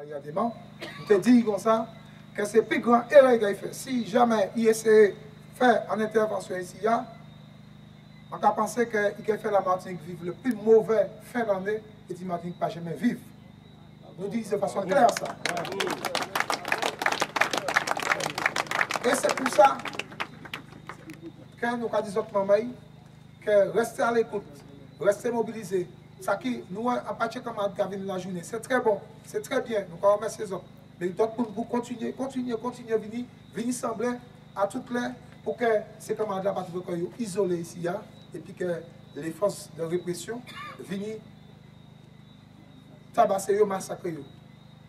Il y a des membres, je te dis comme ça, que c'est plus grand erreur qu'il fait. Si jamais il essaie de faire une intervention ici, on a pensé qu'il a fait la Martinique vivre le plus mauvais fin d'année et la Martinique pas jamais vivre. Nous disons de façon claire ça. Et c'est pour ça que nous avons dit aux mamans que rester à l'écoute, rester mobilisés. Ça qui nous en partie comme la journée, c'est très bon, c'est très bien, nous avons remercier les autres. Mais d'autres pour continuer, venir sembler à toutes les pour que ces camarades là soient isolés ici, et puis que les forces de répression viennent tabasser, massacrer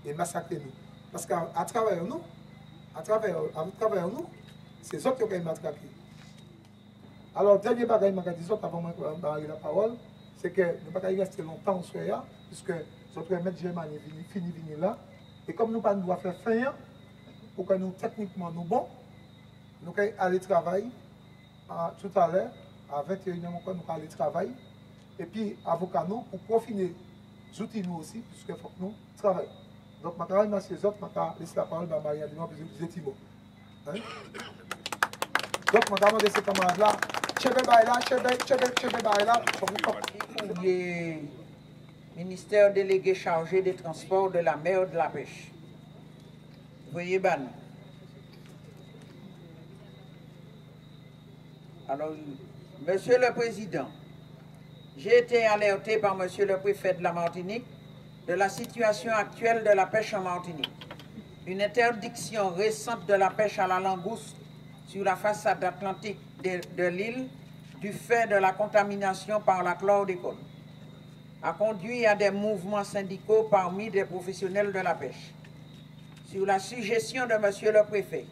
et massacrer nous. Parce qu'à travers nous, c'est eux qui ont massacré. Alors, dernier bagage que je dis avant de parler la parole, c'est que nous ne pouvons pas rester longtemps en soya, puisque notre maître Germanie finit là. Et comme nous ne pouvons pas faire fin, pour que nous, techniquement, nous bons, nous pouvons aller travailler tout à l'heure, à 21h, nous pouvons aller travailler. Et puis, avocat nous, pour profiter des outils nous aussi, puisqu'il faut que nous travaillions. Donc, je vais remercier les autres, je vais laisser la parole à Maria Dumont, puis je vais vous dire. Donc, je vais demander ces camarades-là. Ministère délégué chargé des transports de la mer de la pêche. Voyez, ban. Alors, Monsieur le Président, j'ai été alerté par Monsieur le Préfet de la Martinique de la situation actuelle de la pêche en Martinique. Une interdiction récente de la pêche à la langouste sur la façade atlantique de l'île du fait de la contamination par la chlordécone a conduit à des mouvements syndicaux parmi des professionnels de la pêche. Sur la suggestion de Monsieur le Préfet,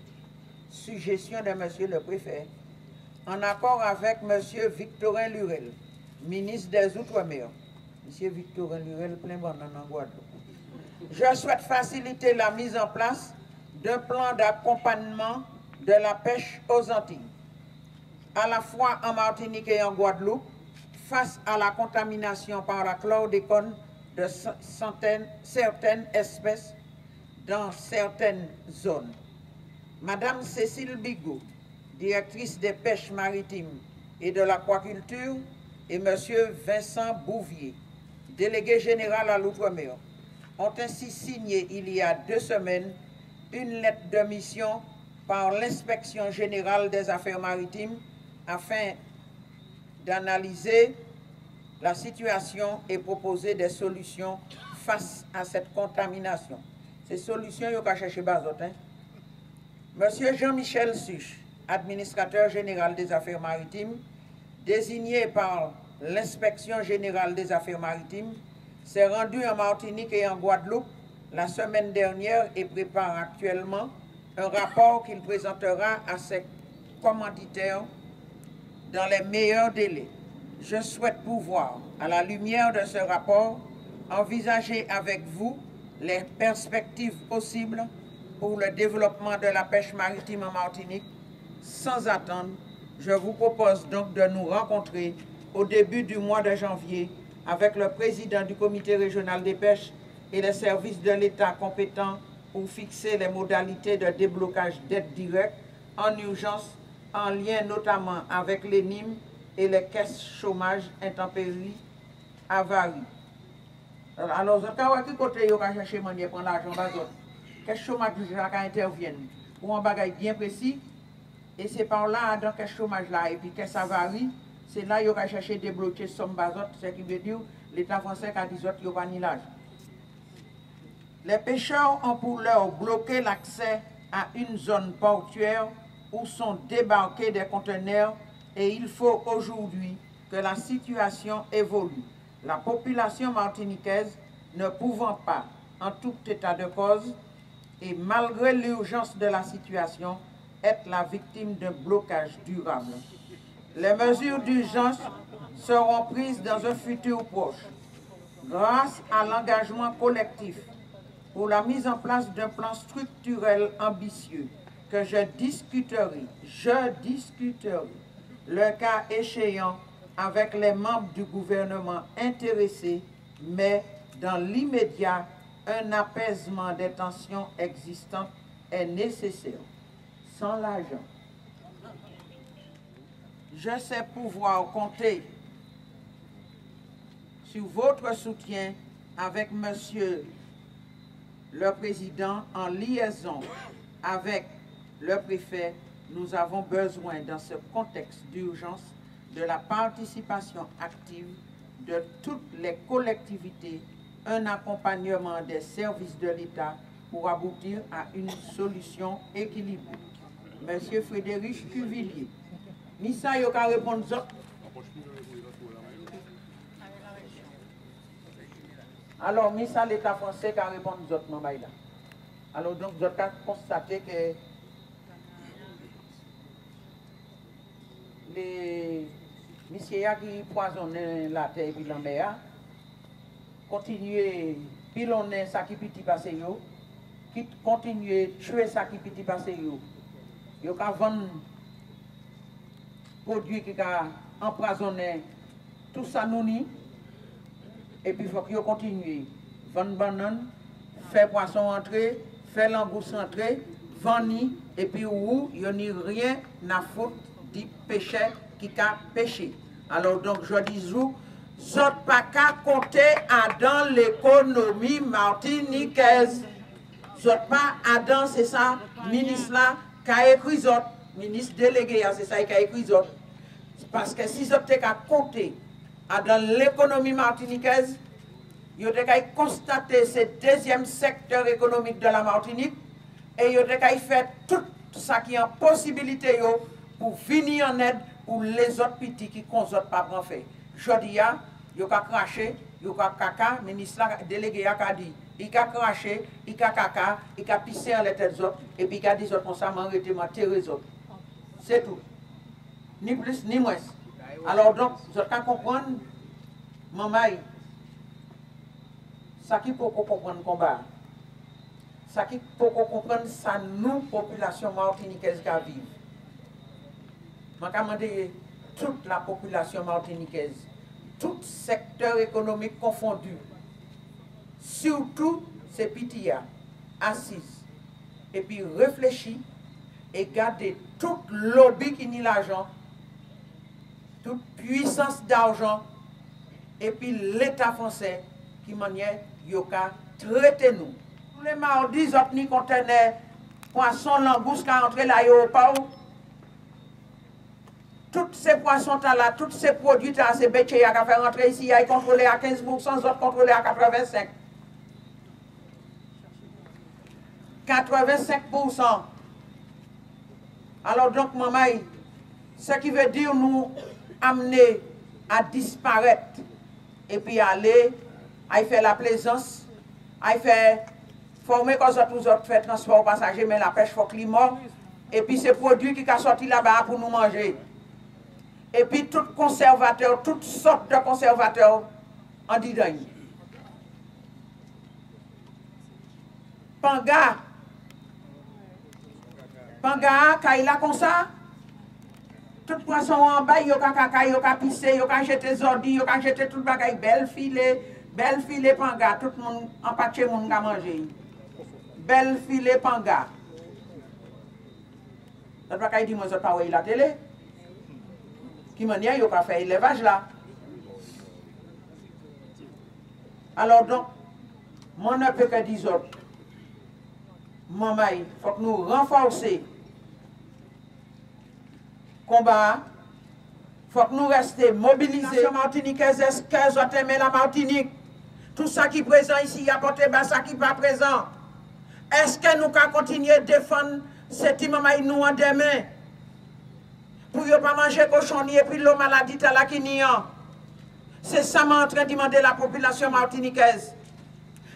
en accord avec Monsieur Victorin Lurel, ministre des Outre-mer, Monsieur Victorin Lurel, plein bon en Guadeloupe, je souhaite faciliter la mise en place d'un plan d'accompagnement de la pêche aux Antilles, à la fois en Martinique et en Guadeloupe, face à la contamination par la chlordécone de certaines espèces dans certaines zones. Madame Cécile Bigot, directrice des pêches maritimes et de l'aquaculture, et Monsieur Vincent Bouvier, délégué général à l'Outre-mer, ont ainsi signé il y a 2 semaines une lettre de mission par l'Inspection générale des affaires maritimes afin d'analyser la situation et proposer des solutions face à cette contamination. Ces solutions, il y a chercher bazot. Monsieur Jean-Michel Suche, administrateur général des affaires maritimes, désigné par l'Inspection générale des affaires maritimes, s'est rendu en Martinique et en Guadeloupe la semaine dernière et prépare actuellement un rapport qu'il présentera à ses commanditaires dans les meilleurs délais. Je souhaite pouvoir, à la lumière de ce rapport, envisager avec vous les perspectives possibles pour le développement de la pêche maritime en Martinique. Sans attendre, je vous propose donc de nous rencontrer au début du mois de janvier avec le président du comité régional des pêches et les services de l'État compétents pour fixer les modalités de déblocage d'aides directes en urgence, en lien notamment avec l'ENIM et les caisses chômage intempéries avaries. Alors, à quel côté vous avez cherché à prendre l'argent, caisse chômage interviennent pour un bagage bien précis, et c'est par là, dans caisse chômage là, et puis caisse avarie, c'est là qu'il va chercher à débloquer somme bazote, ce qui veut dire l'État français a dit qu'il n'y a pas ni l'âge. Les pêcheurs ont pour l'heure bloqué l'accès à une zone portuaire où sont débarqués des conteneurs et il faut aujourd'hui que la situation évolue. La population martiniquaise ne pouvant pas, en tout état de cause, et malgré l'urgence de la situation, être la victime d'un blocage durable. Les mesures d'urgence seront prises dans un futur proche, grâce à l'engagement collectif pour la mise en place d'un plan structurel ambitieux que je discuterai, le cas échéant, avec les membres du gouvernement intéressés, mais dans l'immédiat, un apaisement des tensions existantes est nécessaire. Sans l'argent, je sais pouvoir compter sur votre soutien avec Monsieur le Président en liaison avec le préfet. Nous avons besoin, dans ce contexte d'urgence, de la participation active de toutes les collectivités, un accompagnement des services de l'État pour aboutir à une solution équilibrée. Monsieur Frédéric Cuvillier. Missa, yo ka répondre ça. Alors, Missa, l'État français qui a répondu ça, non, là. Alors, donc, vous avez constaté que les messieurs qui poisonnent la terre et la mer continuent à pilonner ça qui petit passé, qui continuent à tuer ça qui petit passé. Ils ont vendu produits qui ont empoisonné tout ça nous ni. Et puis il faut qu'ils continuent. Vendre banane, faire poisson entrer, faire langouste entrer, vendre, et puis où il n'y a rien à foutre du péché qui a péché. Alors donc je dis vous n'avez pas qu'à compter dans l'économie martiniquaise. Vous n'avez pas dans c'est ça, ministre là, qui a écrit ça, ministre délégué, c'est ça qui a écrit ça. Parce que si vous avez qu'à compter dans l'économie martiniquaise, vous avez qu'à constater ce deuxième secteur économique de la Martinique et vous avez qu'à faire tout ça qui est en possibilité pour venir en aide pour les autres petits qui ne sont pas prendre fait. Je dis, vous avez craché, vous avez caca, le ministre délégué a dit, il a craché, il a caca, il a pissé en les têtes autres, et puis il a dit autres comme ça, m'arrêter, m'attirer les autres. C'est tout. Ni plus, ni moins. Alors donc, vous avez comprendre, maman, ça qui peut comprendre le combat, ça qui peut comprendre, ça nous, population martiniquaise, qui vivent. Je vais demander toute la population martiniquaise, tout secteur économique confondu, surtout ces petits assises, et puis réfléchir et garder tout lobby qui nie l'argent, toute puissance d'argent, et puis l'État français qui manière yoka traiter nous. Tous les mardis, ils contenaient poissons, langoustes qui entrent là au pas. Tous ces poissons-là, tous ces produits-là, ces bêtes qui ont fait rentrer ici, ils contrôlés à 15%, autres contrôlés à 85%. 85%. Alors donc, maman, ce qui veut dire nous amener à disparaître et puis aller, à faire la plaisance, à faire former comme ça, tous autres faire transport passager, mais la pêche faut climat, et puis ces produits qui sont sortis là-bas pour nous manger. Et puis tout conservateur, toutes sortes de conservateurs en disant. Panga, quand il a comme ça, tout poisson en bas, il y a caca, il y a pissé, il y a jeté zordi, il y a jeté tout le bagage, belle filet panga, tout le monde en pâté, le monde a mangé. Belle filet panga. Le bagage dit, moi, je ne sais pas où il a la télé. Qui manière, il a fait l'élevage là. Alors donc, moi ne peux que dire autres. Maman, il faut que nous renforcer le combat. Il faut que nous restions mobilisés. La Martinique, est-ce que vous aimez la Martinique? Tout ça qui est présent ici, il y a porté bas, ça qui n'est pas présent. Est-ce que nous pouvons continuer à défendre cette maman nous en demain? Pour ne pas manger cochonnier et puis l'eau maladie à la Kinian. C'est ça que je suis en train de demander à la population martiniquaise.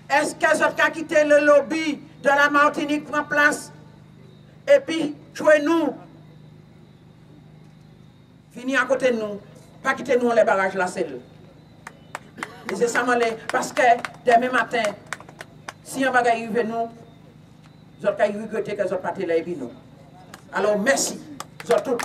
Est-ce que vous avez quitté le lobby de la Martinique prend place? Et puis, jouez-nous. Venez à côté de nous. Pas quitter nous les barrages là, c'est eux. Et c'est ça, parce que demain matin, si on va arriver nous, vous allez regretter que vous n'avez pas été là et nous. Alors, merci. Vous tous.